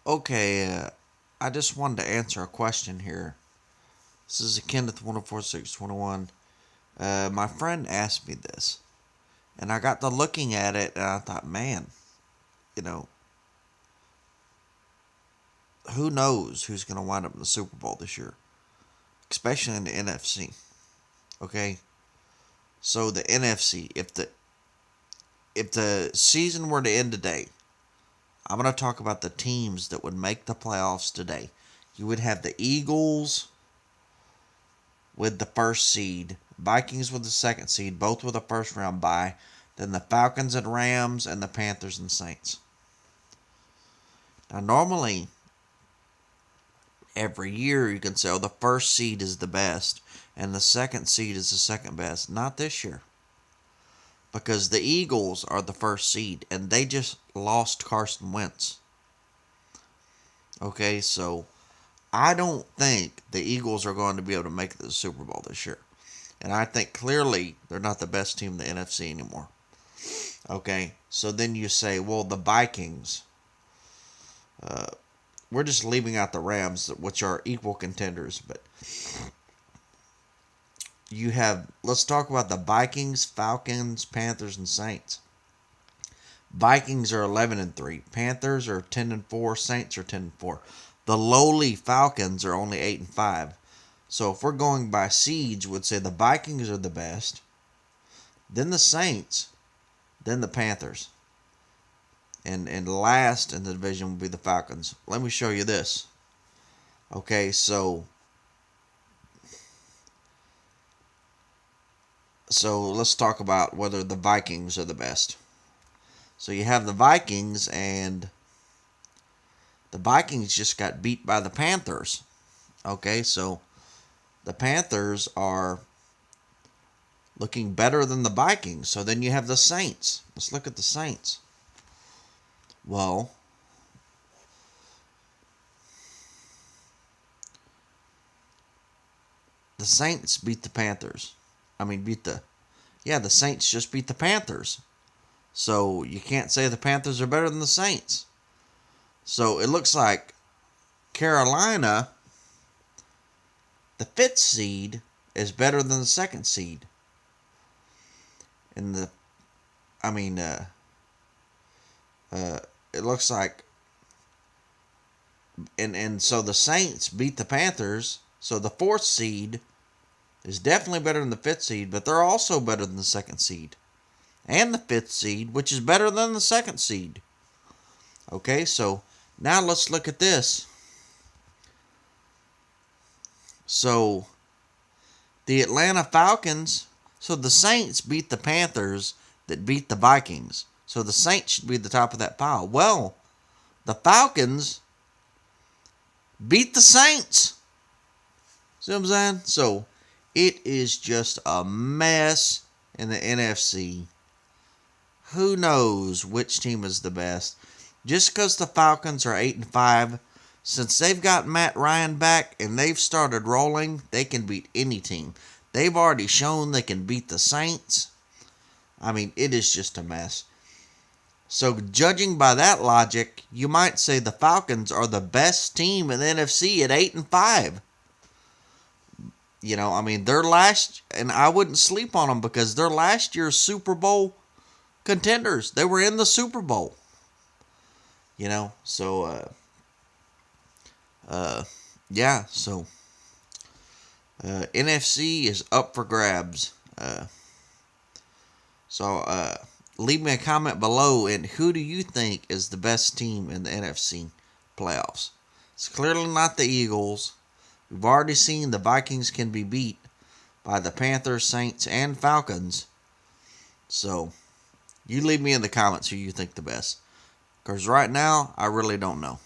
Okay, I just wanted to answer a question here. This is a Kenneth 104621. My friend asked me this, and I got to looking at it, and I thought, man, you know, who knows who's going to wind up in the Super Bowl this year, especially in the NFC. Okay, so the NFC, if the season were to end today, I'm going to talk about the teams that would make the playoffs today. You would have the Eagles with the first seed, Vikings with the second seed, both with a first round bye, then the Falcons and Rams, and the Panthers and Saints. Now, normally, every year you can say, oh, the first seed is the best, and the second seed is the second best. Not this year. Because the Eagles are the first seed, and they just lost Carson Wentz. Okay, so I don't think the Eagles are going to be able to make it to the Super Bowl this year. And I think clearly they're not the best team in the NFC anymore. Okay, so then you say, well, the Vikings. We're just leaving out the Rams, which are equal contenders. But you have, let's talk about the Vikings, Falcons, Panthers, and Saints. Vikings are 11-3. Panthers are 10-4. Saints are 10-4. The lowly Falcons are only 8-5. So if we're going by seeds, we'd say the Vikings are the best, then the Saints, then the Panthers. And last in the division would be the Falcons. Let me show you this. Okay, so let's talk about whether the Vikings are the best. So you have the Vikings, and the Vikings just got beat by the Panthers. Okay, so the Panthers are looking better than the Vikings. So then you have the Saints. Let's look at the Saints. Well, the Saints beat the Panthers. The Saints just beat the Panthers. So you can't say the Panthers are better than the Saints. So it looks like Carolina, the fifth seed, is better than the second seed. And it looks like, and so the Saints beat the Panthers. So the fourth seed is definitely better than the fifth seed, but they're also better than the second seed. And the fifth seed, which is better than the second seed. Okay, so now let's look at this. So the Atlanta Falcons, so the Saints beat the Panthers that beat the Vikings. So the Saints should be at the top of that pile. Well, the Falcons beat the Saints. See what I'm saying? So it is just a mess in the NFC. Who knows which team is the best? Just because the Falcons are 8-5, since they've got Matt Ryan back and they've started rolling, they can beat any team. They've already shown they can beat the Saints. It is just a mess. So judging by that logic, you might say the Falcons are the best team in the NFC at 8-5. They're last, and I wouldn't sleep on them because they're last year's Super Bowl contenders. They were in the Super Bowl. NFC is up for grabs. Leave me a comment below, and who do you think is the best team in the NFC playoffs? It's clearly not the Eagles. We've already seen the Vikings can be beat by the Panthers, Saints, and Falcons. So, you leave me in the comments who you think the best. Because right now, I really don't know.